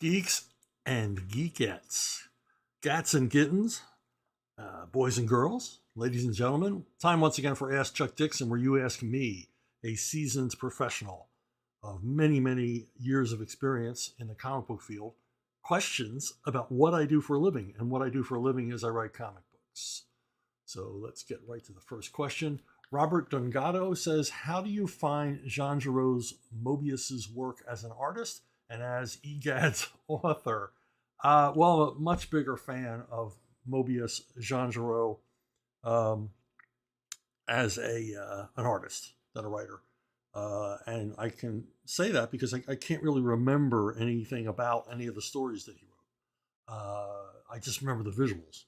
Geeks and geekettes, gats and kittens, boys and girls, ladies and gentlemen. Time once again for Ask Chuck Dixon, where you ask me, a seasoned professional of many, many years of experience in the comic book field, questions about what I do for a living. And what I do for a living is I write comic books. So let's get right to the first question. Robert Dungato says, how do you find Jean Giraud's Mobius's work as an artist and as EGAD's author? Well, a much bigger fan of Mobius, Jean Giraud, as an artist than a writer. And I can say that because I can't really remember anything about any of the stories that he wrote. I just remember the visuals.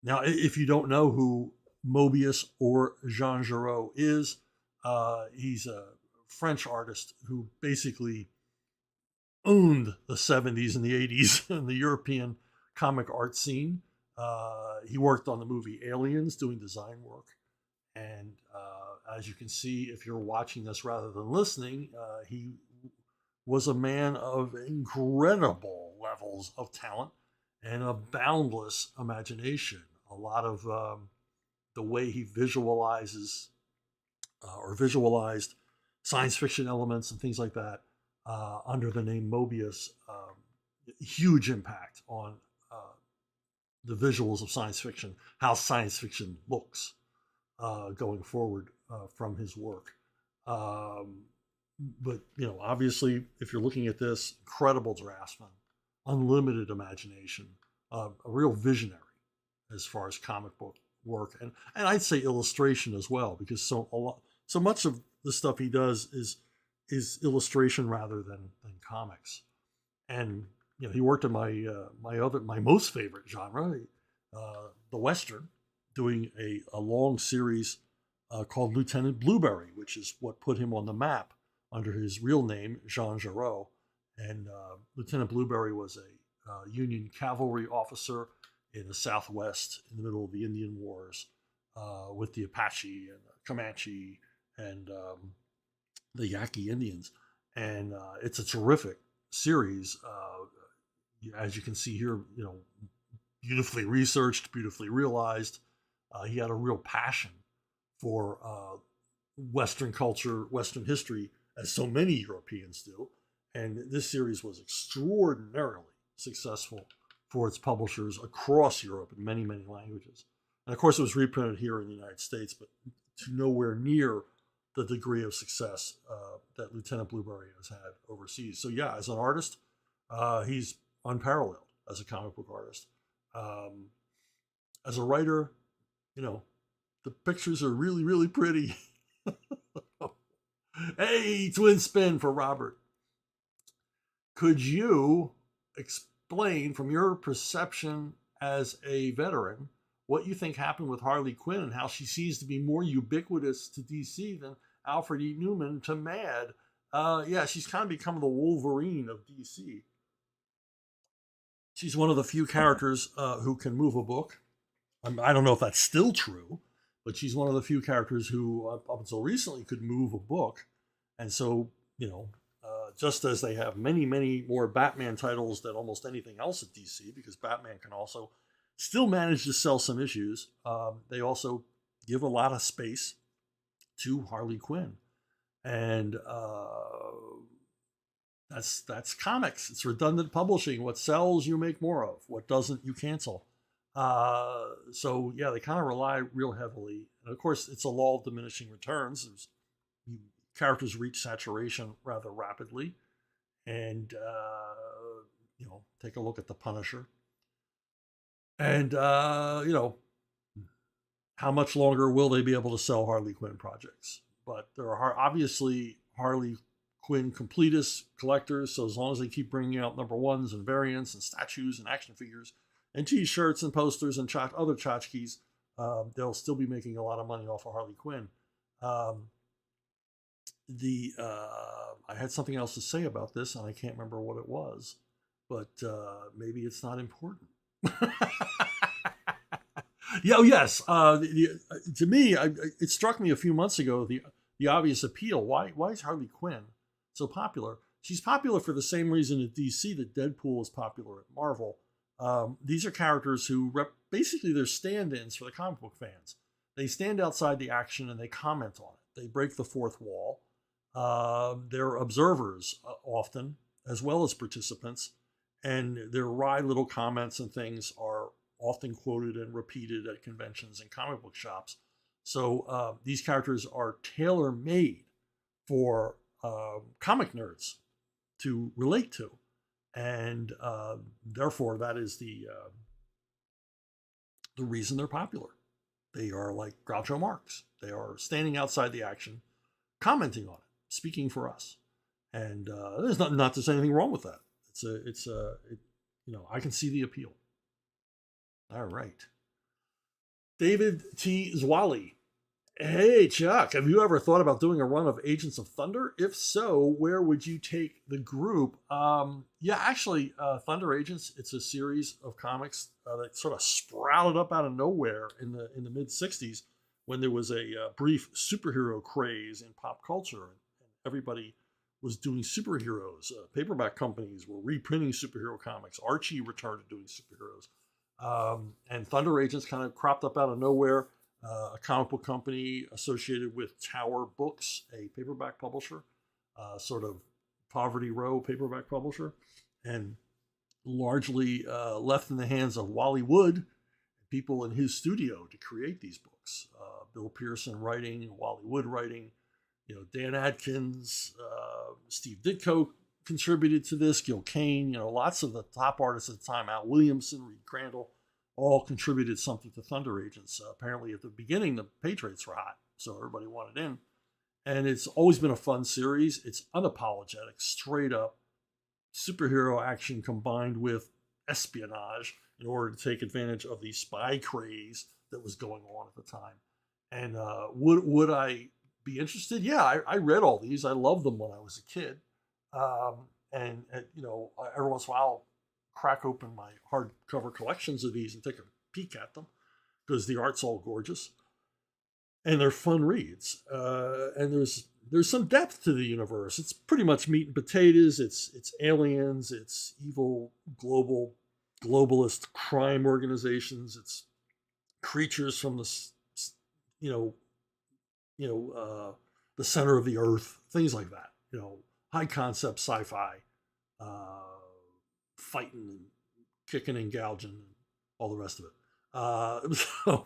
Now, if you don't know who Mobius or Jean Giraud is, he's a French artist who basically owned the 70s and the 80s in the European comic art scene. He worked on the movie Aliens doing design work. And as you can see, if you're watching this rather than listening, he was a man of incredible levels of talent and a boundless imagination. A lot of the way he visualizes or visualized science fiction elements and things like that under the name Mobius, huge impact on the visuals of science fiction, how science fiction looks going forward from his work. But, you know, obviously, if you're looking at this, incredible draftsman, unlimited imagination, a real visionary as far as comic book work, and I'd say illustration as well, because so much of the stuff he does is illustration rather than comics. And you know, he worked in my most favorite genre, the Western, doing a long series called Lieutenant Blueberry, which is what put him on the map under his real name, Jean Giraud. And Lieutenant Blueberry was a Union cavalry officer in the Southwest in the middle of the Indian Wars with the Apache and the Comanche and the Yaqui Indians. And it's a terrific series. As you can see here, you know, beautifully researched, beautifully realized. He had a real passion for Western culture, Western history, as so many Europeans do. And this series was extraordinarily successful for its publishers across Europe in many, many languages. And of course, it was reprinted here in the United States, but to nowhere near the degree of success that Lieutenant Blueberry has had overseas. So yeah, as an artist, he's unparalleled as a comic book artist. As a writer, you know, the pictures are really, really pretty. Hey, twin spin for Robert. Could you explain from your perception as a veteran what you think happened with Harley Quinn and how she seems to be more ubiquitous to DC than Alfred E. Newman to Mad? Yeah, she's kind of become the Wolverine of DC. She's one of the few characters who can move a book. I don't know if that's still true, but she's one of the few characters who, up until recently, could move a book. And so, you know, just as they have many, many more Batman titles than almost anything else at DC, because Batman can also still manage to sell some issues, they also give a lot of space to Harley Quinn. And that's comics. It's redundant publishing. What sells, you make more of. What doesn't, you cancel. So yeah, they kind of rely real heavily. And of course, it's a law of diminishing returns. Characters reach saturation rather rapidly. And, you know, take a look at The Punisher. And, you know, how much longer will they be able to sell Harley Quinn projects? But there are obviously Harley Quinn completists, collectors. So as long as they keep bringing out number ones and variants and statues and action figures and T-shirts and posters and other tchotchkes, they'll still be making a lot of money off of Harley Quinn. I had something else to say about this, and I can't remember what it was, but maybe it's not important. Yeah, oh, yes. To me, it struck me a few months ago the obvious appeal. Why is Harley Quinn so popular? she's popular for the same reason at DC that Deadpool is popular at Marvel. These are characters who basically they're stand-ins for the comic book fans. They stand outside the action and they comment on it. They break the fourth wall. They're observers often, as well as participants, and their wry little comments and things are often quoted and repeated at conventions and comic book shops. So these characters are tailor-made for comic nerds to relate to, and therefore that is the reason they're popular. They are like Groucho Marx. They are standing outside the action, commenting on it, speaking for us. And there's not to say anything wrong with that. I can see the appeal. All right. David T. Zwali. Hey, Chuck, have you ever thought about doing a run of Agents of Thunder? If so, where would you take the group? Actually, Thunder Agents, it's a series of comics that sort of sprouted up out of nowhere in the mid-'60s when there was a brief superhero craze in pop culture. And everybody was doing superheroes. Paperback companies were reprinting superhero comics. Archie returned to doing superheroes. And Thunder Agents kind of cropped up out of nowhere. A comic book company associated with Tower Books, a paperback publisher, sort of Poverty Row paperback publisher, and largely left in the hands of Wally Wood, people in his studio to create these books. Bill Pearson writing, Wally Wood writing, Dan Adkins, Steve Ditko contributed to this, Gil Kane, lots of the top artists at the time, Al Williamson, Reed Crandall, all contributed something to Thunder Agents. Apparently at the beginning, the page rates were hot, so everybody wanted in. And it's always been a fun series. It's unapologetic, straight up superhero action combined with espionage in order to take advantage of the spy craze that was going on at the time. And would I be interested? Yeah, I read all these. I loved them when I was a kid. And every once in a while, crack open my hardcover collections of these and take a peek at them because the art's all gorgeous and they're fun reads. And there's some depth to the universe. It's pretty much meat and potatoes. It's aliens. It's evil globalist crime organizations. It's creatures from the center of the earth. Things like that. High concept sci-fi. Fighting and kicking and gouging and all the rest of it.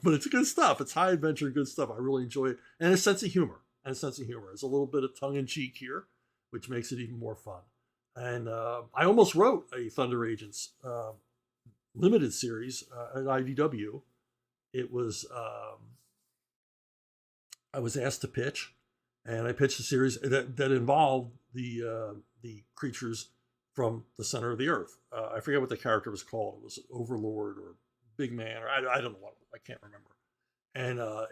But it's good stuff. It's high adventure, good stuff. I really enjoy it. And a sense of humor. There's a little bit of tongue-in-cheek here, which makes it even more fun. And I almost wrote a Thunder Agents limited series at IDW. It was, I was asked to pitch, and I pitched a series that involved the creatures from the center of the earth. I forget what the character was called. It was Overlord or Big Man, or I don't know what, I can't remember. And a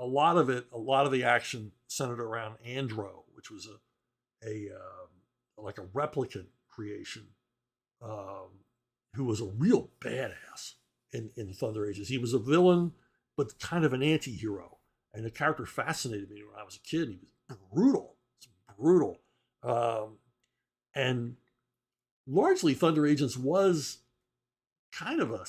lot of the action centered around Andro, which was like a replicant creation, who was a real badass in Thunder Ages. He was a villain, but kind of an anti-hero. And the character fascinated me when I was a kid. He was brutal. And largely Thunder Agents was kind of a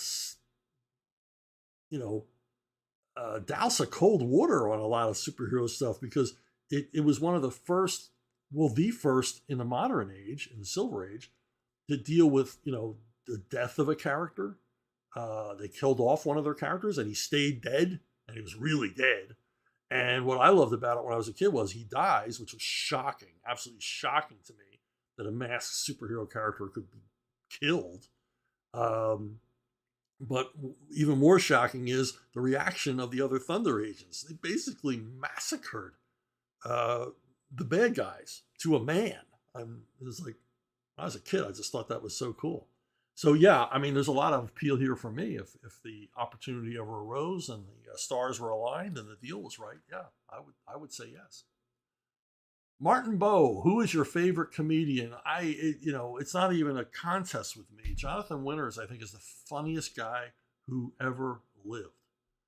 douse of cold water on a lot of superhero stuff because it was one of the first, the first in the modern age, in the Silver Age, to deal with, the death of a character. They killed off one of their characters and he stayed dead, and he was really dead. And what I loved about it when I was a kid was he dies, which was shocking, absolutely shocking to me, that a masked superhero character could be killed. But even more shocking is the reaction of the other Thunder Agents. They basically massacred the bad guys to a man. It was like, when I was a kid, I just thought that was so cool. So yeah, I mean, there's a lot of appeal here for me. If the opportunity ever arose and the stars were aligned and the deal was right, yeah, I would say yes. Martin Bowe, who is your favorite comedian? It's not even a contest with me. Jonathan Winters, I think, is the funniest guy who ever lived.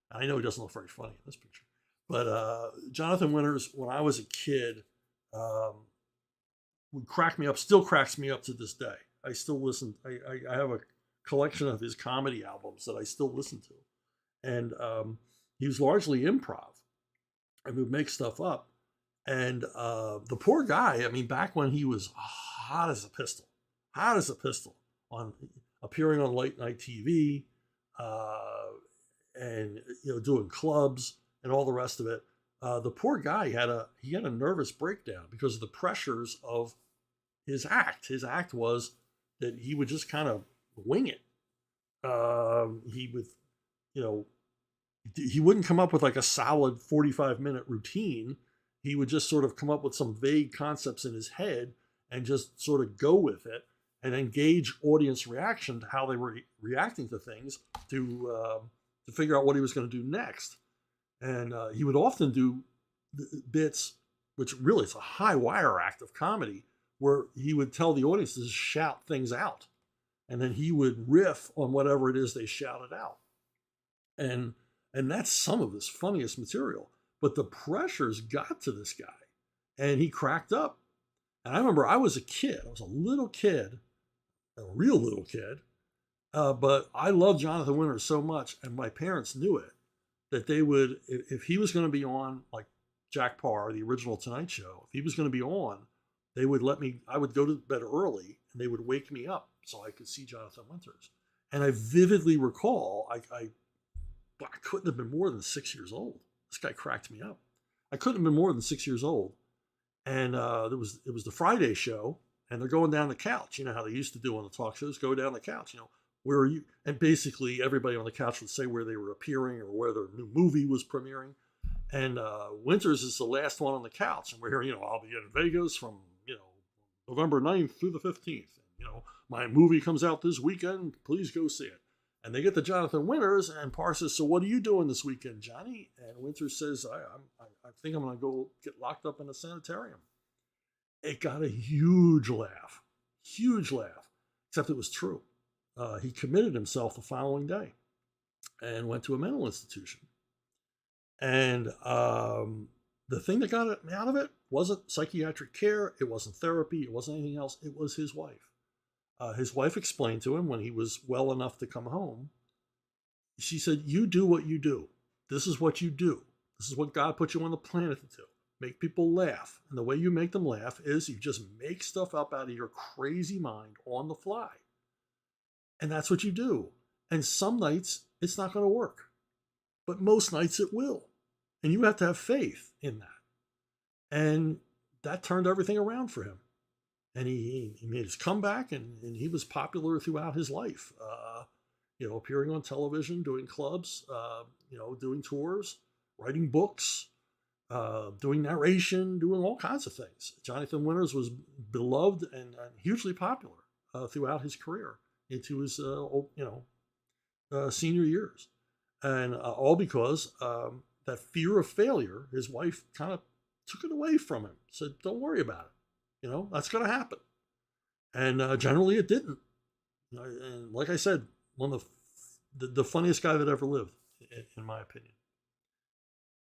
I know he doesn't look very funny in this picture, but Jonathan Winters, when I was a kid, would crack me up, still cracks me up to this day. I still listen. I have a collection of his comedy albums that I still listen to. And he was largely improv and would make stuff up. And the poor guy, I mean, back when he was hot as a pistol, on appearing on late night TV, and doing clubs and all the rest of it. The poor guy had a nervous breakdown because of the pressures of his act. His act was that he would just kind of wing it. He would, he wouldn't come up with like a solid 45-minute routine. He would just sort of come up with some vague concepts in his head and just sort of go with it and engage audience reaction to how they were reacting to things to figure out what he was going to do next. And he would often do bits, which really is a high wire act of comedy, where he would tell the audience to shout things out. And then he would riff on whatever it is they shouted out. And that's some of his funniest material. But the pressures got to this guy and he cracked up. And I remember I was a kid. I was a little kid, a real little kid. But I loved Jonathan Winters so much, and my parents knew it, that they would, if he was going to be on, like Jack Parr, the original Tonight Show, if he was going to be on, they would I would go to bed early and they would wake me up so I could see Jonathan Winters. And I vividly recall, I couldn't have been more than 6 years old. This guy cracked me up. I couldn't have been more than 6 years old. And it was the Friday show, and they're going down the couch. You know how they used to do on the talk shows, go down the couch, where are you? And basically everybody on the couch would say where they were appearing or where their new movie was premiering. And Winters is the last one on the couch. And we're hearing, I'll be in Vegas from, November 9th through the 15th. My movie comes out this weekend. Please go see it. And they get to Jonathan Winters, and Parr says, "So what are you doing this weekend, Johnny?" And Winters says, I think I'm going to go get locked up in a sanitarium. It got a huge laugh, except it was true. He committed himself the following day and went to a mental institution. And the thing that got him out of it wasn't psychiatric care. It wasn't therapy. It wasn't anything else. It was his wife. His wife explained to him when he was well enough to come home. She said, "You do what you do. This is what you do. This is what God put you on the planet to do. Make people laugh. And the way you make them laugh is you just make stuff up out of your crazy mind on the fly. And that's what you do. And some nights it's not going to work. But most nights it will. And you have to have faith in that." And that turned everything around for him. And he made his comeback, and he was popular throughout his life, appearing on television, doing clubs, doing tours, writing books, doing narration, doing all kinds of things. Jonathan Winters was beloved and hugely popular throughout his career into his, senior years. And all because that fear of failure, his wife kind of took it away from him, said, "Don't worry about it. That's going to happen." And generally it didn't. And like I said, one of the funniest guy that ever lived, in my opinion.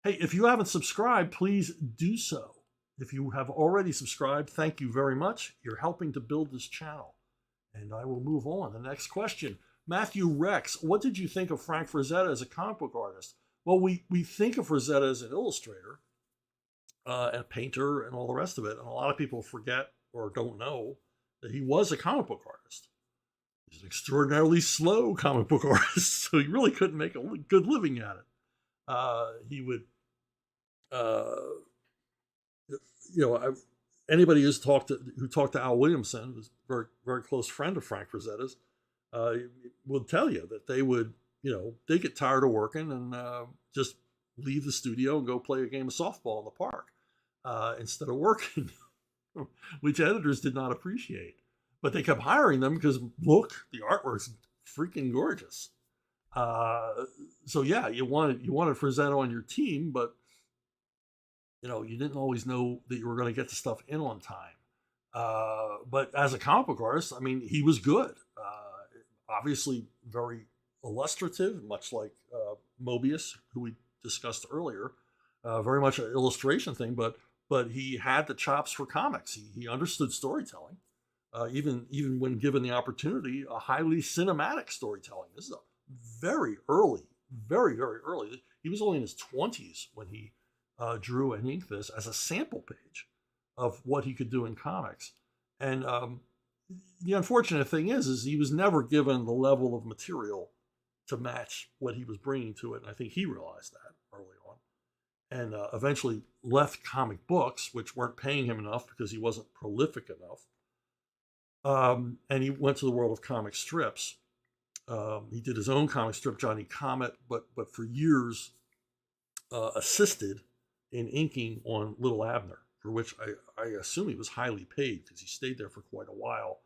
Hey, if you haven't subscribed, please do so. If you have already subscribed, thank you very much. You're helping to build this channel. And I will move on. The next question. Matthew Rex, what did you think of Frank Frazetta as a comic book artist? Well, we think of Frazetta as an illustrator, and a painter and all the rest of it. And a lot of people forget or don't know that he was a comic book artist. He's an extraordinarily slow comic book artist, so he really couldn't make a good living at it. He would, anybody who talked to Al Williamson, who's a very, very close friend of Frank Frazetta's, would tell you that they would, they get tired of working and just leave the studio and go play a game of softball in the park instead of working, which editors did not appreciate. But they kept hiring them because, look, the artwork's freaking gorgeous. So yeah, you wanted Frazetta on your team, but you didn't always know that you were going to get the stuff in on time. But as a comic book artist, I mean, he was good. Obviously very illustrative, much like Mobius, who we discussed earlier. Very much an illustration thing, but but he had the chops for comics. He understood storytelling, even when given the opportunity, a highly cinematic storytelling. This is a very early, very early. He was only in his 20s when he drew and inked this as a sample page of what he could do in comics. And the unfortunate thing is he was never given the level of material to match what he was bringing to it. And I think he realized that early on, and eventually left comic books, which weren't paying him enough because he wasn't prolific enough. And he went to the world of comic strips. He did his own comic strip, Johnny Comet, but for years assisted in inking on Little Abner, for which I assume he was highly paid because he stayed there for quite a while,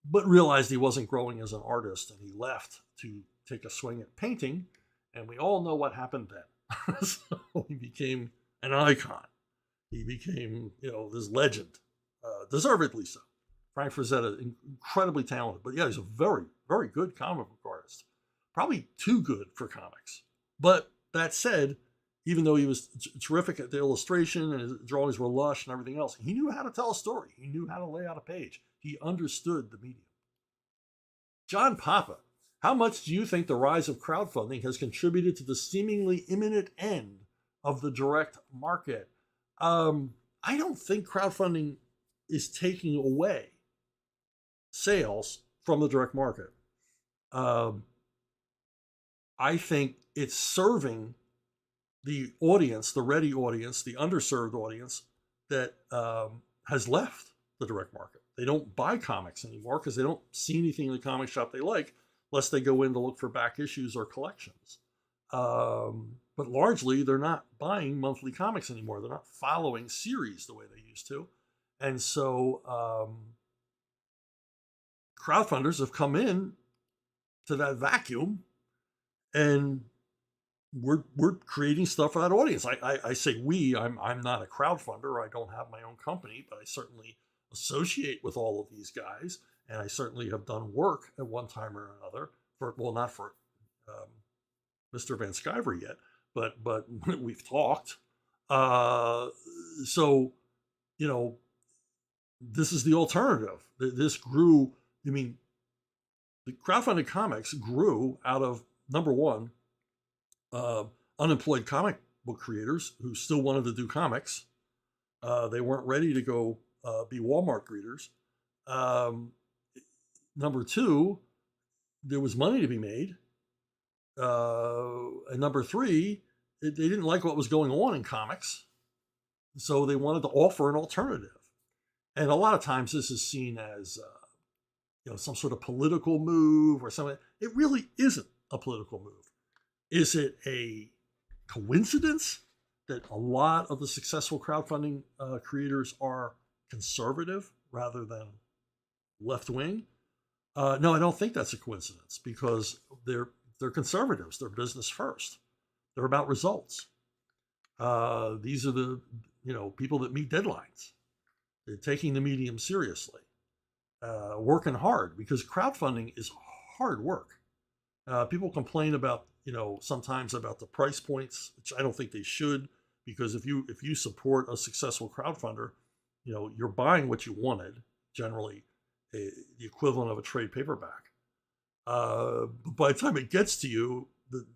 but realized he wasn't growing as an artist, and he left to take a swing at painting. And we all know what happened then. So he became an icon. He became, this legend, deservedly so. Frank Frazetta, incredibly talented, but yeah, he's a very, very good comic book artist. Probably too good for comics. But that said, even though he was terrific at the illustration and his drawings were lush and everything else, he knew how to tell a story. He knew how to lay out a page. He understood the medium. John Papa, how much do you think the rise of crowdfunding has contributed to the seemingly imminent end of the direct market? I don't think crowdfunding is taking away sales from the direct market. I think it's serving the audience, the ready audience, the underserved audience that has left the direct market. They don't buy comics anymore because they don't see anything in the comic shop they like, unless they go in to look for back issues or collections. But largely, they're not buying monthly comics anymore. They're not following series the way they used to. And so crowdfunders have come in to that vacuum, and we're creating stuff for that audience. I say we. I'm not a crowdfunder. I don't have my own company, but I certainly associate with all of these guys, and I certainly have done work at one time or another not for Mr. Van Sciver yet, but we've talked. So this is the alternative. This grew. I mean, the crowdfunded comics grew out of, number one, unemployed comic book creators who still wanted to do comics. They weren't ready to go be Walmart greeters. Number two, there was money to be made. And number three, they didn't like what was going on in comics, so they wanted to offer an alternative. And a lot of times this is seen as some sort of political move or something. It really isn't a political move. Is it a coincidence that a lot of the successful crowdfunding creators are conservative rather than left-wing? No, I don't think that's a coincidence, because they're conservatives. They're business first. They're about results. These are the people that meet deadlines. They're taking the medium seriously, working hard, because crowdfunding is hard work. People complain about sometimes about the price points, which I don't think they should, because if you support a successful crowdfunder, you're buying what you wanted, generally the equivalent of a trade paperback. By the time it gets to you,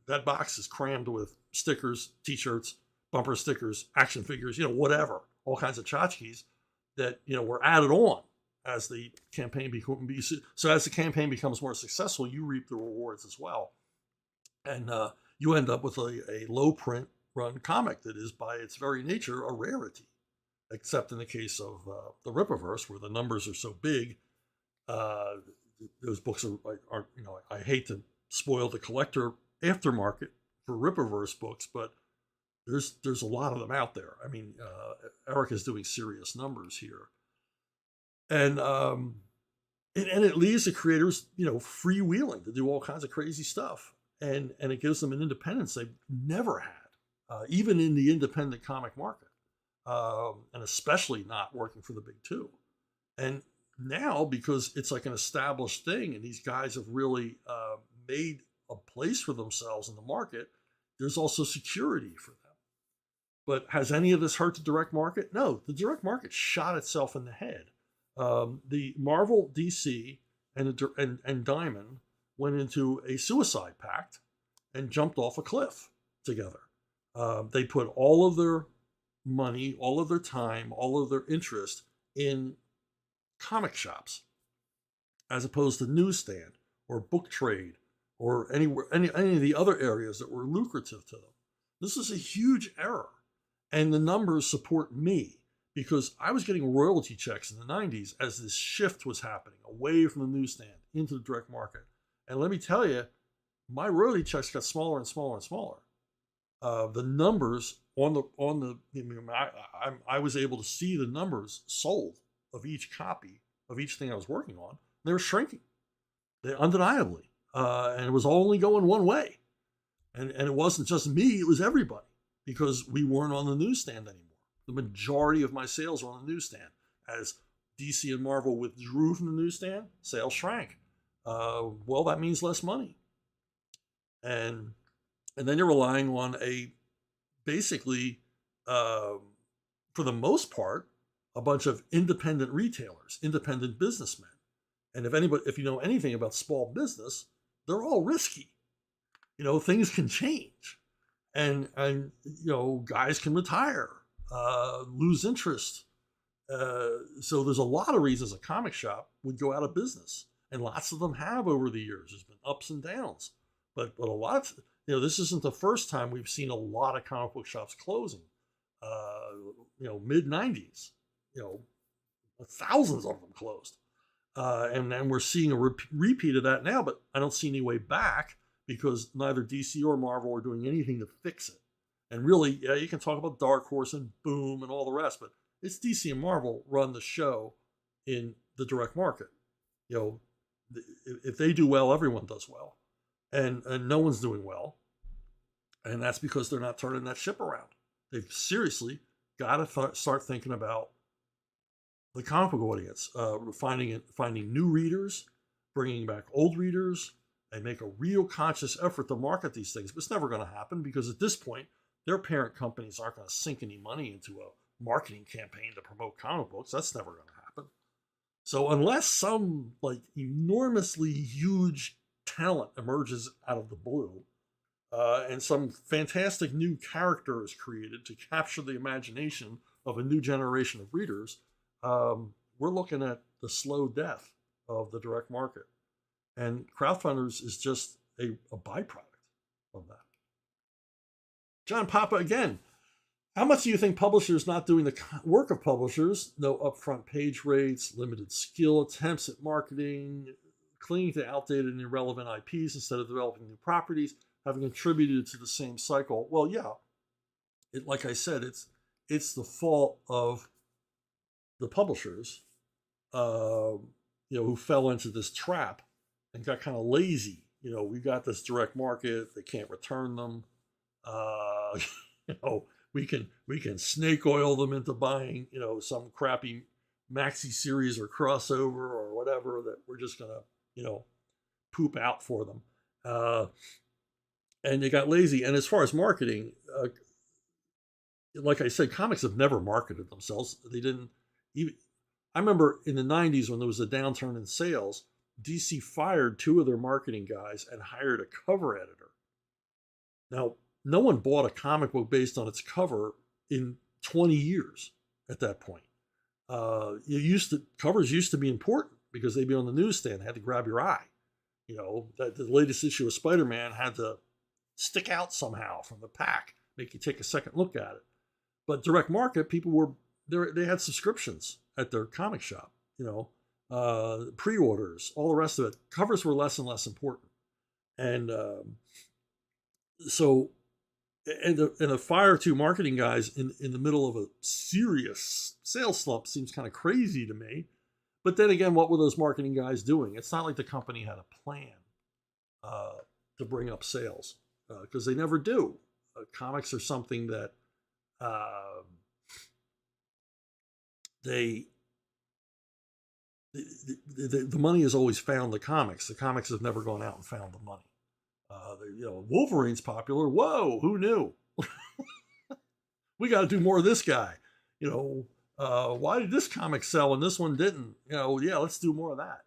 that box is crammed with stickers, t-shirts, bumper stickers, action figures, whatever, all kinds of tchotchkes that were added on as the campaign becomes. So as the campaign becomes more successful, you reap the rewards as well, and you end up with a low print run comic that is, by its very nature, a rarity. Except in the case of the Rippaverse, where the numbers are so big, those books are I hate to spoil the collector aftermarket for Rippaverse books, but there's a lot of them out there. I mean, Eric is doing serious numbers here, and it leaves the creators freewheeling to do all kinds of crazy stuff, and it gives them an independence they've never had, even in the independent comic market, and especially not working for the big two. And now, because it's like an established thing, and these guys have really made a place for themselves in the market, there's also security for them. But has any of this hurt the direct market? No, the direct market shot itself in the head. The Marvel, DC, and Diamond went into a suicide pact and jumped off a cliff together. They put all of their money, all of their time, all of their interest in comic shops, as opposed to newsstand or book trade or any of the other areas that were lucrative to them. This is a huge error. And the numbers support me because I was getting royalty checks in the 90s as this shift was happening away from the newsstand into the direct market. And let me tell you, my royalty checks got smaller and smaller and smaller. The numbers I was able to see the numbers sold of each copy of each thing I was working on. They were shrinking, undeniably, and it was only going one way. And it wasn't just me; it was everybody, because we weren't on the newsstand anymore. The majority of my sales were on the newsstand. As DC and Marvel withdrew from the newsstand, sales shrank. Well, that means less money, and then you're relying on basically, for the most part, a bunch of independent retailers, independent businessmen. And if you know anything about small business, they're all risky. Things can change, and guys can retire, lose interest. So there's a lot of reasons a comic shop would go out of business, and lots of them have over the years. There's been ups and downs, but a lot of, this isn't the first time we've seen a lot of comic book shops closing. Mid 90s, thousands of them closed. And then we're seeing a repeat of that now, but I don't see any way back because neither DC or Marvel are doing anything to fix it. And really, yeah, you can talk about Dark Horse and Boom and all the rest, but it's DC and Marvel run the show in the direct market. If they do well, everyone does well. And no one's doing well. And that's because they're not turning that ship around. They've seriously got to start thinking about the comic book audience, finding new readers, bringing back old readers, and make a real conscious effort to market these things. But it's never going to happen because at this point, their parent companies aren't going to sink any money into a marketing campaign to promote comic books. That's never going to happen. So unless some enormously huge talent emerges out of the blue, and some fantastic new character is created to capture the imagination of a new generation of readers, we're looking at the slow death of the direct market. And crowdfunders is just a byproduct of that. John Papa again. How much do you think publishers not doing the work of publishers, no upfront page rates, limited skill, attempts at marketing, clinging to outdated and irrelevant IPs instead of developing new properties, having contributed to the same cycle? Well, yeah, like I said, it's the fault of the publishers, who fell into this trap and got kind of lazy. We got this direct market; they can't return them. We can snake oil them into buying, some crappy maxi series or crossover or whatever that we're just gonna, poop out for them. And they got lazy. And as far as marketing, like I said, comics have never marketed themselves. They didn't even. I remember in the 90s when there was a downturn in sales, DC fired 2 of their marketing guys and hired a cover editor. Now, no one bought a comic book based on its cover in 20 years at that point. Covers used to be important because they'd be on the newsstand, had to grab your eye. The latest issue of Spider-Man had to stick out somehow from the pack, make you take a second look at it. But direct market, people they had subscriptions at their comic shop, pre-orders, all the rest of it. Covers were less and less important. And the fire 2 marketing guys in the middle of a serious sales slump seems kind of crazy to me. But then again, what were those marketing guys doing? It's not like the company had a plan to bring up sales, because they never do. Comics are something that the money has always found the comics. The comics have never gone out and found the money. Wolverine's popular. Whoa, who knew? We got to do more of this guy. Why did this comic sell and this one didn't? Yeah, let's do more of that.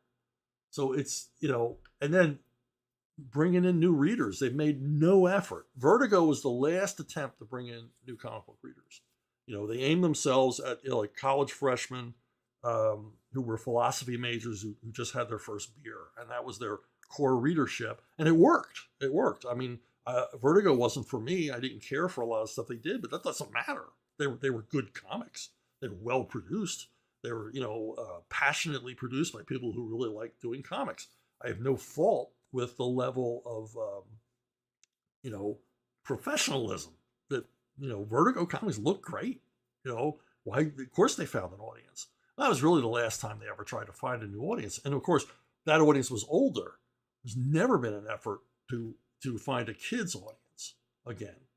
So it's, and then bringing in new readers. They've made no effort. Vertigo was the last attempt to bring in new comic book readers. They aimed themselves at like college freshmen who were philosophy majors who just had their first beer, and that was their core readership. And it worked. It worked. I mean, Vertigo wasn't for me. I didn't care for a lot of stuff they did, but that doesn't matter. They were good comics. They were well produced. They were, passionately produced by people who really like doing comics. I have no fault with the level of, professionalism that, Vertigo comics look great. Why? Of course they found an audience. That was really the last time they ever tried to find a new audience. And of course, that audience was older. There's never been an effort to find a kids audience again,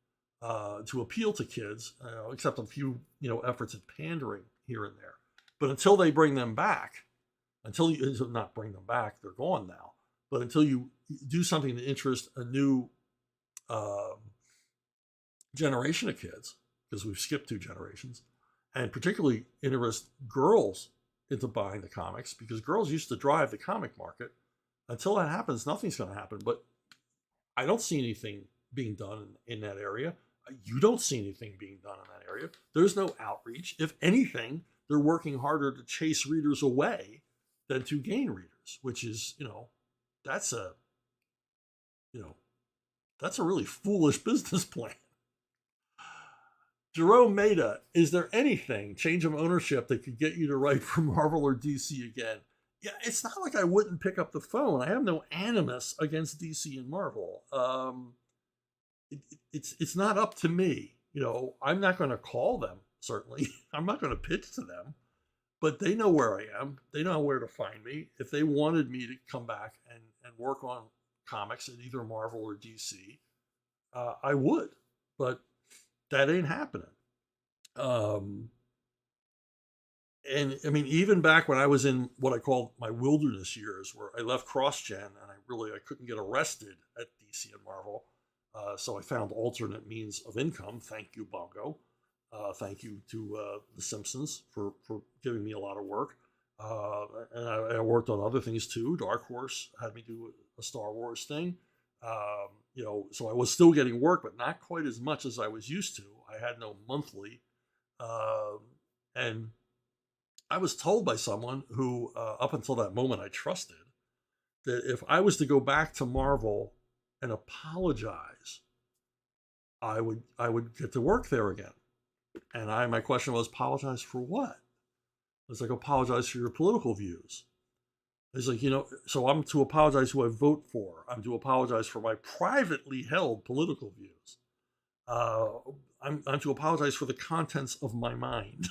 to appeal to kids, except a few, efforts at pandering here and there. But until they bring them back, not bring them back, they're gone now. But until you do something to interest a new generation of kids, because we've skipped 2 generations, and particularly interest girls into buying the comics, because girls used to drive the comic market. Until that happens, nothing's going to happen. But I don't see anything being done in that area. You don't see anything being done in that area. There's no outreach. If anything, they're working harder to chase readers away than to gain readers, which is, that's a really foolish business plan. Jerome Maida, is there anything, change of ownership, that could get you to write for Marvel or DC again? Yeah, it's not like I wouldn't pick up the phone. I have no animus against DC and Marvel. It's not up to me. I'm not going to call them, certainly. I'm not going to pitch to them. But they know where I am. They know where to find me. If they wanted me to come back and work on comics at either Marvel or DC, I would. But that ain't happening. And I mean, even back when I was in what I call my wilderness years, where I left CrossGen and I couldn't get arrested at DC and Marvel. So I found alternate means of income. Thank you, Bongo. Thank you to The Simpsons for giving me a lot of work. And I worked on other things too. Dark Horse had me do a Star Wars thing. So I was still getting work, but not quite as much as I was used to. I had no monthly. And I was told by someone who, up until that moment, I trusted, that if I was to go back to Marvel and apologize, I would get to work there again. And my question was, apologize for what? I was like, apologize for your political views. He's like, so I'm to apologize who I vote for. I'm to apologize for my privately held political views. I'm to apologize for the contents of my mind.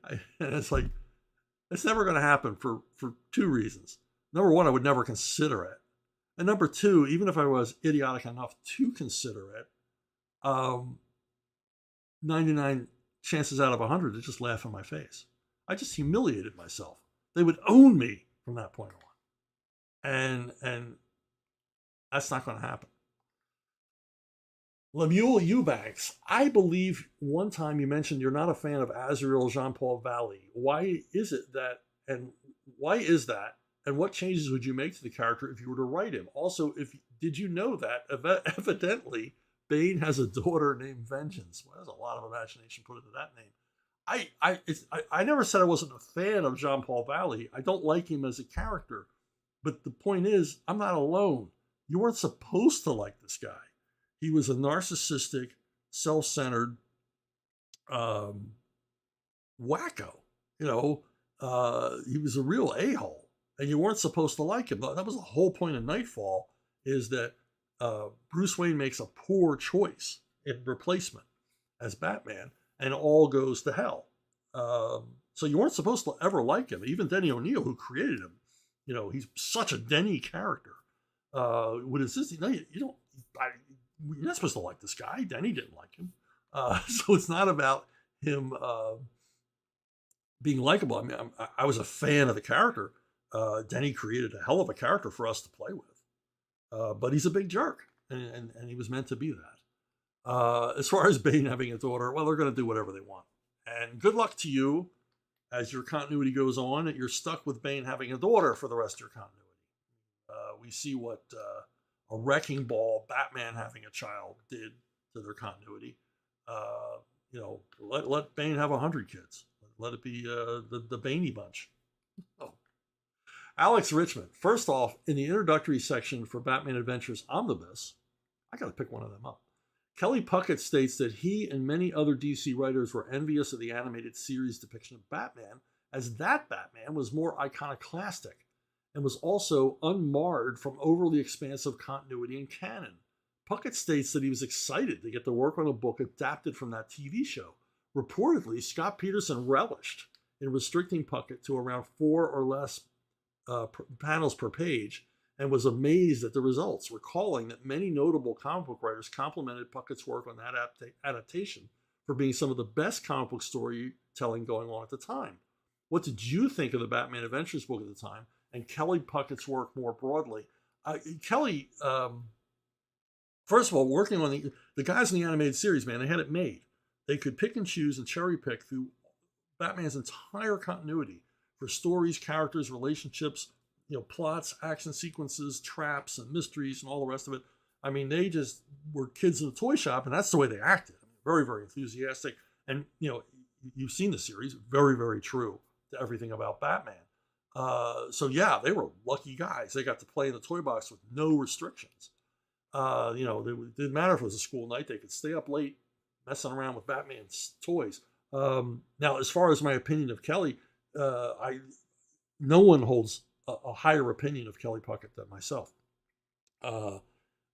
And it's like, it's never going to happen for 2 reasons. Number one, I would never consider it. And number 2, even if I was idiotic enough to consider it, 99 chances out of 100 to just laugh in my face. I just humiliated myself. They would own me from that point on. And that's not going to happen. Lemuel Eubanks, I believe one time you mentioned you're not a fan of Azrael Jean-Paul Valley. Why is that? And what changes would you make to the character if you were to write him? Also, did you know that evidently Bane has a daughter named Vengeance? Well, there's a lot of imagination put into that name. I never said I wasn't a fan of Jean-Paul Valley. I don't like him as a character. But the point is, I'm not alone. You weren't supposed to like this guy. He was a narcissistic, self-centered wacko. He was a real a-hole. And you weren't supposed to like him. That was the whole point of Nightfall, is that Bruce Wayne makes a poor choice in replacement as Batman, and all goes to hell. So you weren't supposed to ever like him. Even Denny O'Neil, who created him, he's such a Denny character. Would insist, no, you're not supposed to like this guy. Denny didn't like him. So it's not about him being likable. I mean, I was a fan of the character. Denny created a hell of a character for us to play with. But he's a big jerk, and he was meant to be that. As far as Bane having a daughter, well, they're going to do whatever they want. And good luck to you as your continuity goes on, that you're stuck with Bane having a daughter for the rest of your continuity. We see what a wrecking ball Batman having a child did to their continuity. Let Bane have 100 kids. Let it be the Baney bunch. Oh. Alex Richmond. First off, in the introductory section for Batman Adventures Omnibus, I got to pick one of them up. Kelly Puckett states that he and many other DC writers were envious of the animated series depiction of Batman, as that Batman was more iconoclastic and was also unmarred from overly expansive continuity and canon. Puckett states that he was excited to get to work on a book adapted from that TV show. Reportedly, Scott Peterson relished in restricting Puckett to around 4 or less panels per page, and was amazed at the results, recalling that many notable comic book writers complimented Puckett's work on that adaptation for being some of the best comic book storytelling going on at the time. What did you think of the Batman Adventures book at the time, and Kelly Puckett's work more broadly? Kelly, first of all, working on the guys in the animated series, man, they had it made. They could pick and choose and cherry pick through Batman's entire continuity for stories, characters, relationships, plots, action sequences, traps, and mysteries, and all the rest of it. I mean, they just were kids in a toy shop, and that's the way they acted. I mean, very, very enthusiastic. And, you've seen the series, very, very true to everything about Batman. So, yeah, they were lucky guys. They got to play in the toy box with no restrictions. It didn't matter if it was a school night. They could stay up late messing around with Batman's toys. Now, as far as my opinion of Kelly, no one holds a higher opinion of Kelly Puckett than myself.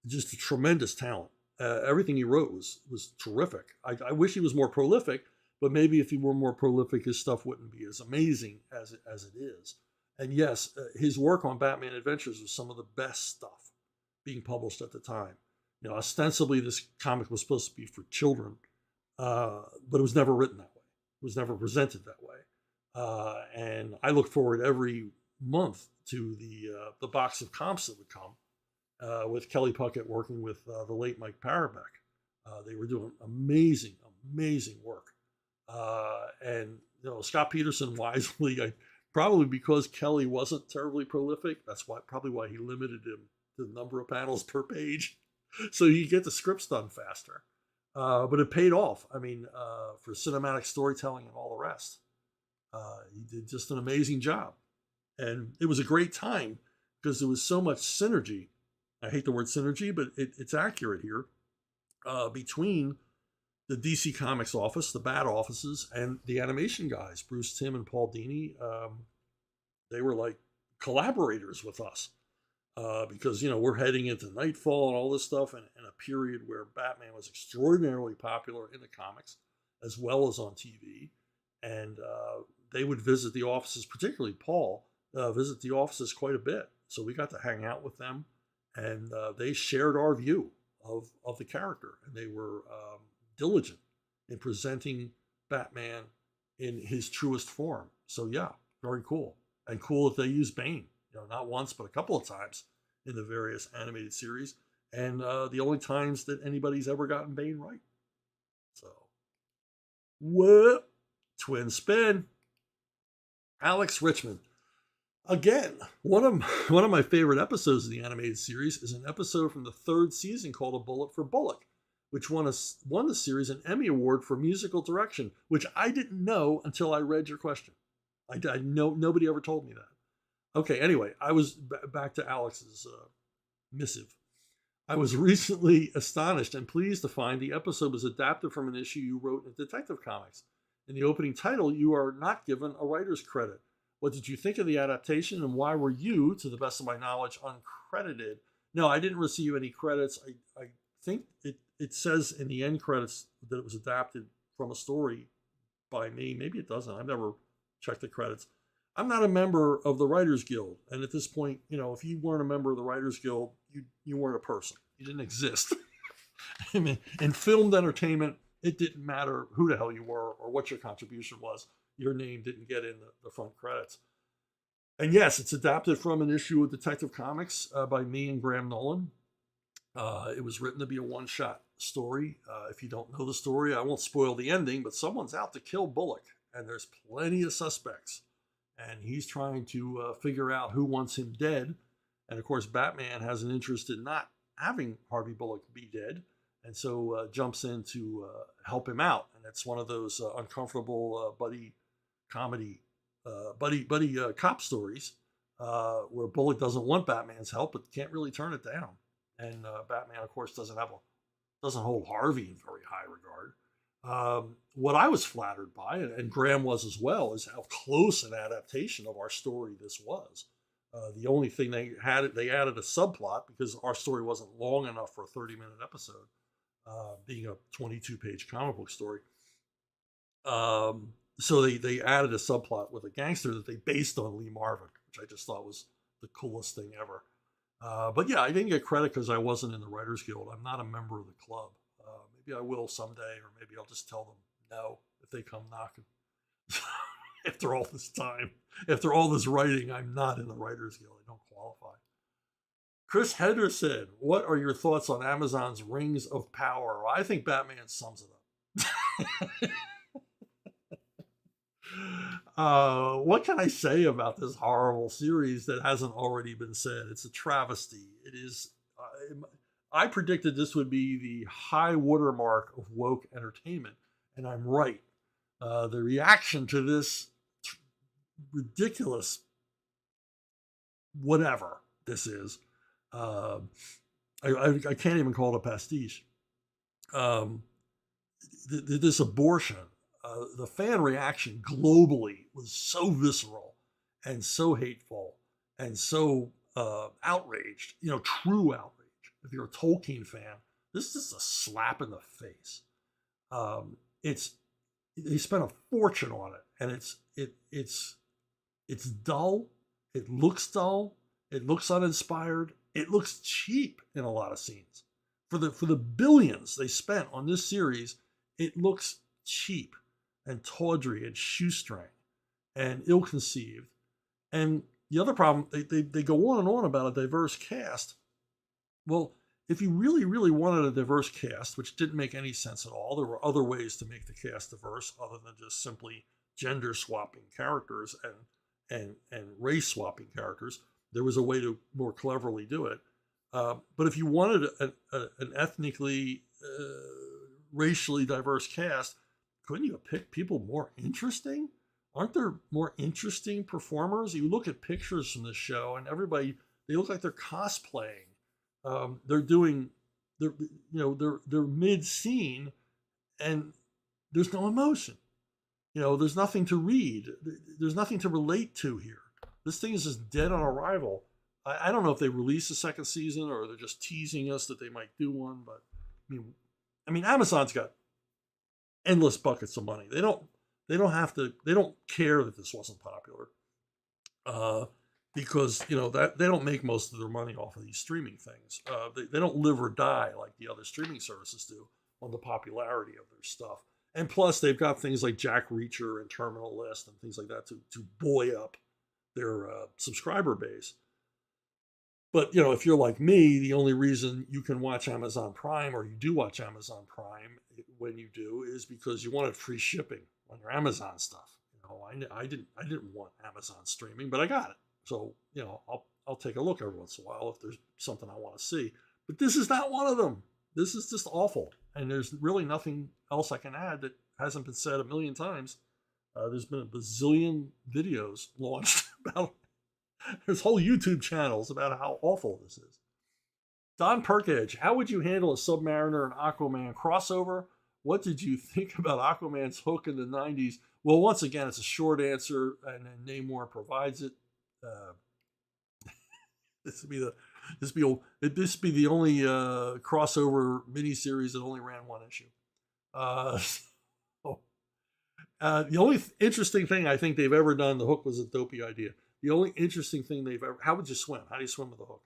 Just a tremendous talent. Everything he wrote was terrific. I wish he was more prolific, but maybe if he were more prolific, his stuff wouldn't be as amazing as it is. And yes, his work on Batman Adventures was some of the best stuff being published at the time. Ostensibly this comic was supposed to be for children, but it was never written that way. It was never presented that way. And I look forward every month to the box of comps that would come with Kelly Puckett working with the late Mike Parabek. They were doing amazing work. And Scott Peterson wisely, probably because Kelly wasn't terribly prolific, that's probably why he limited him to the number of panels per page, so you get the scripts done faster. But it paid off. I mean, for cinematic storytelling and all the rest. He did just an amazing job. And it was a great time because there was so much synergy. I hate the word synergy, but it's accurate here, between the DC Comics office, the Bat offices, and the animation guys, Bruce Timm and Paul Dini. They were like collaborators with us because, we're heading into Nightfall and all this stuff, and a period where Batman was extraordinarily popular in the comics as well as on TV. And they would visit the offices, particularly Paul, visit the offices quite a bit. So we got to hang out with them, and they shared our view of the character, and they were diligent in presenting Batman in his truest form. So yeah, very cool. And cool that they used Bane, not once, but a couple of times in the various animated series. And the only times that anybody's ever gotten Bane right. So, what? Twin spin. Alex Richmond. Again, one of my favorite episodes of the animated series is an episode from the 3rd season called A Bullet for Bullock, which won the series an Emmy Award for musical direction, which I didn't know until I read your question. I know nobody ever told me that. Okay, anyway, I was back to Alex's missive. I was recently astonished and pleased to find the episode was adapted from an issue you wrote in Detective Comics. In the opening title, you are not given a writer's credit. What did you think of the adaptation, and why were you, to the best of my knowledge, uncredited? No, I didn't receive any credits. I think it says in the end credits that it was adapted from a story by me. Maybe it doesn't. I've never checked the credits. I'm not a member of the Writers Guild. And at this point, if you weren't a member of the Writers Guild, you weren't a person. You didn't exist. I mean, in filmed entertainment, it didn't matter who the hell you were or what your contribution was. Your name didn't get in the front credits. And yes, it's adapted from an issue of Detective Comics by me and Graham Nolan. It was written to be a one-shot story. If you don't know the story, I won't spoil the ending, but someone's out to kill Bullock, and there's plenty of suspects. And he's trying to figure out who wants him dead. And of course, Batman has an interest in not having Harvey Bullock be dead, and so jumps in to help him out. And it's one of those uncomfortable buddy comedy, buddy cop stories where Bullock doesn't want Batman's help, but can't really turn it down. And Batman, of course, doesn't hold Harvey in very high regard. What I was flattered by, and Graham was as well, is how close an adaptation of our story this was. The only thing they added a subplot because our story wasn't long enough for a 30-minute episode, being a 22-page comic book story. So they added a subplot with a gangster that they based on Lee Marvin, which I just thought was the coolest thing ever. But yeah, I didn't get credit because I wasn't in the Writers Guild. I'm not a member of the club. Maybe I will someday, or maybe I'll just tell them no if they come knocking. After all this time, after all this writing, I'm not in the Writers Guild. I don't qualify. Chris Henderson, what are your thoughts on Amazon's Rings of Power? Well, I think Batman sums it up. What can I say about this horrible series that hasn't already been said? It's a travesty. It is. I predicted this would be the high watermark of woke entertainment, and I'm right. The reaction to this ridiculous whatever this is, I can't even call it a pastiche. This abortion, the fan reaction globally was so visceral and so hateful and so outraged, true outrage. If you're a Tolkien fan, this is a slap in the face. They spent a fortune on it, and it's dull. It looks dull. It looks uninspired. It looks cheap in a lot of scenes. For the billions they spent on this series, it looks cheap and tawdry and shoestring and ill-conceived. And the other problem, they go on and on about a diverse cast. Well, if you really, really wanted a diverse cast, which didn't make any sense at all, there were other ways to make the cast diverse other than just simply gender swapping characters and race swapping characters. There was a way to more cleverly do it. But if you wanted an ethnically, racially diverse cast, couldn't you have picked people more interesting? Aren't there more interesting performers? You look at pictures from this show, and everybody, they look like they're cosplaying. They're mid-scene, and there's no emotion. There's nothing to read. There's nothing to relate to here. This thing is just dead on arrival. I don't know if they release a second season or they're just teasing us that they might do one. But I mean, Amazon's got endless buckets of money. They don't care that this wasn't popular. Because that they don't make most of their money off of these streaming things. They don't live or die like the other streaming services do on the popularity of their stuff. And plus, they've got things like Jack Reacher and Terminal List and things like that to buoy up their subscriber base. But if you're like me, the only reason you can watch Amazon Prime, or you do watch Amazon Prime when you do, is because you wanted free shipping on your Amazon stuff. I didn't want Amazon streaming, but I got it. So, I'll take a look every once in a while if there's something I want to see. But this is not one of them. This is just awful. And there's really nothing else I can add that hasn't been said a million times. There's been a bazillion videos launched about, there's whole YouTube channels about how awful this is. Don Perkage, how would you handle a Submariner and Aquaman crossover? What did you think about Aquaman's hook in the 90s? Well, once again, it's a short answer, and then Namor provides it. This would be the only crossover miniseries that only ran one issue. The only interesting thing I think they've ever done, the hook was a dopey idea. The only interesting thing how would you swim? How do you swim with a hook?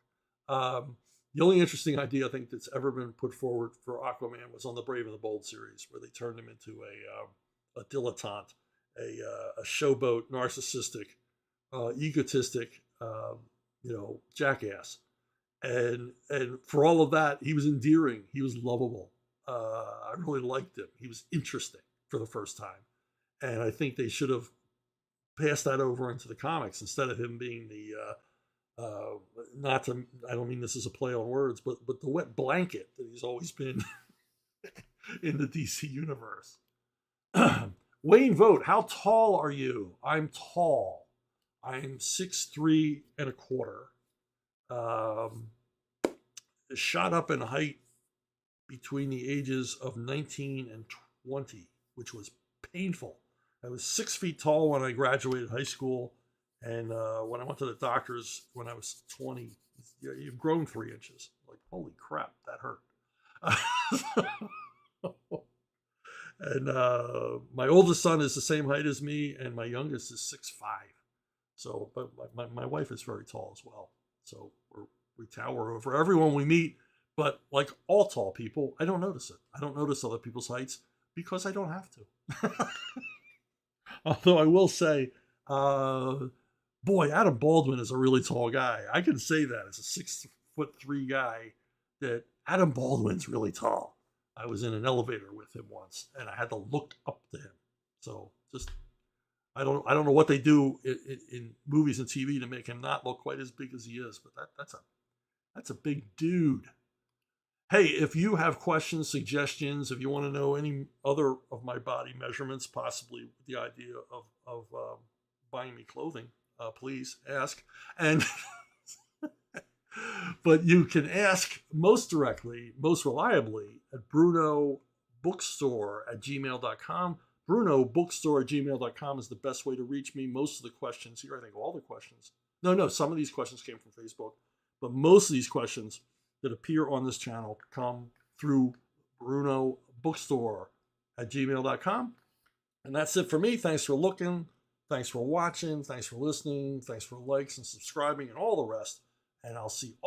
The only interesting idea I think that's ever been put forward for Aquaman was on the Brave and the Bold series, where they turned him into a dilettante, a showboat, narcissistic, egotistic, jackass. And for all of that, he was endearing. He was lovable. I really liked him. He was interesting for the first time. And I think they should have passed that over into the comics instead of him being the, not to, I don't mean this as a play on words, but the wet blanket that he's always been in the DC universe. Wayne Vogt, how tall are you? I'm tall. I'm 6'3" and a quarter. Shot up in height between the ages of 19 and 20, which was painful. I was 6 feet tall when I graduated high school. And when I went to the doctors when I was 20, you've grown 3 inches. Like, holy crap, that hurt. And my oldest son is the same height as me, and my youngest is 6'5". So, but my wife is very tall as well. So we tower over everyone we meet. But like all tall people, I don't notice it. I don't notice other people's heights because I don't have to. Although I will say, boy, Adam Baldwin is a really tall guy. I can say that as a 6'3" guy, that Adam Baldwin's really tall. I was in an elevator with him once, and I had to look up to him. So just, I don't know what they do in movies and TV to make him not look quite as big as he is, but that's a big dude. Hey, if you have questions, suggestions, if you want to know any other of my body measurements, possibly with the idea of buying me clothing, please ask. And but you can ask most directly, most reliably at brunobookstore@gmail.com. brunobookstore@gmail.com is the best way to reach me. Most of the questions here, I think all the questions. No, some of these questions came from Facebook, but most of these questions that appear on this channel come through brunobookstore@gmail.com. And that's it for me. Thanks for looking. Thanks for watching. Thanks for listening. Thanks for likes and subscribing and all the rest. And I'll see